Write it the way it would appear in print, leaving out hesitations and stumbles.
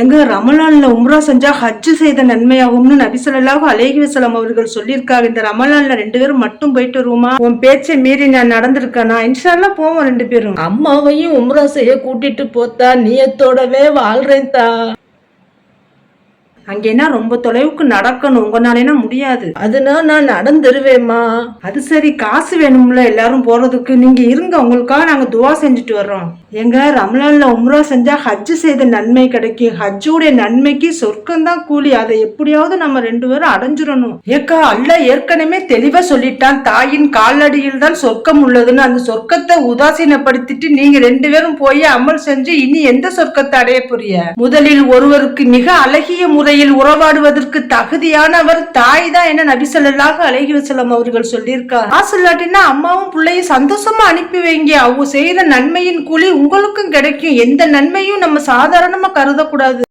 எங்க ரமலான்ல உம்ரா செஞ்சா ஹஜ் செய்த நன்மையாகும்னு நபி ஸல்லல்லாஹு அலைஹி வஸல்லம் அவர்கள் சொல்லியிருக்காங்க. இந்த ரமலான்ல 2 பேரும் மட்டும் போயிட்டு வருவோமா? உன் பேச்சை மீறி நான் நடந்திருக்கேனா? இன்ஷா அல்லாஹ் போவோம் 2 பேரும். அம்மாவையும் உம்ரா செய்ய கூட்டிட்டு போத்தா, நியத்தோடவே வாழ்றேன் தா. அங்கேனா ரொம்ப தொலைவுக்கு நடக்கணும், உங்கனாலேனா முடியாது. அதுனா நான் நடந்துருவேம்மா. அது சரி, காசு வேணும்ல எல்லாரும் போறதுக்கு. நீங்க இருங்க, உங்களுக்காக நாங்க துவா செஞ்சுட்டு வர்றோம். எங்க ரமலான்ல உம்ரா செஞ்சா ஹஜ் செய்த நன்மை கிடைக்கும். ஹஜ்ஜுடைய நன்மைக்கு சொர்க்கம் தான் கூலி. அதை எப்படியாவது நம்ம 2 பேரும் அடைஞ்சிடணும். ஏக்கா, அல்லாஹ் ஏற்கனவே தெளிவா சொல்லிட்டான், தாயின் காலடியில் தான் சொர்க்கம் உள்ளதுன்னு. அந்த சொர்க்கத்தை உதாசீனப்படுத்திட்டு நீங்க 2 பேரும் போய் அமல் செஞ்சு இனி எந்த சொர்க்கத்தை அடைய போறிய? முதலில் ஒருவருக்கு மிக அழகிய முறையில் உறவாடுவதற்கு தகுதியானவர் தாய் தான் என நபி ஸல்லல்லாஹு அலைஹி வஸல்லம் அவர்கள் சொல்லியிருக்கார். சொல்லாட்டினா அம்மாவும் பிள்ளையும் சந்தோஷமா அனுப்பி வைங்க. அவங்க செய்யற நன்மையின் கூலி உங்களுக்கும் கிடைக்கும். எந்த நன்மையும் நம்ம சாதாரணமா கருதக்கூடாது.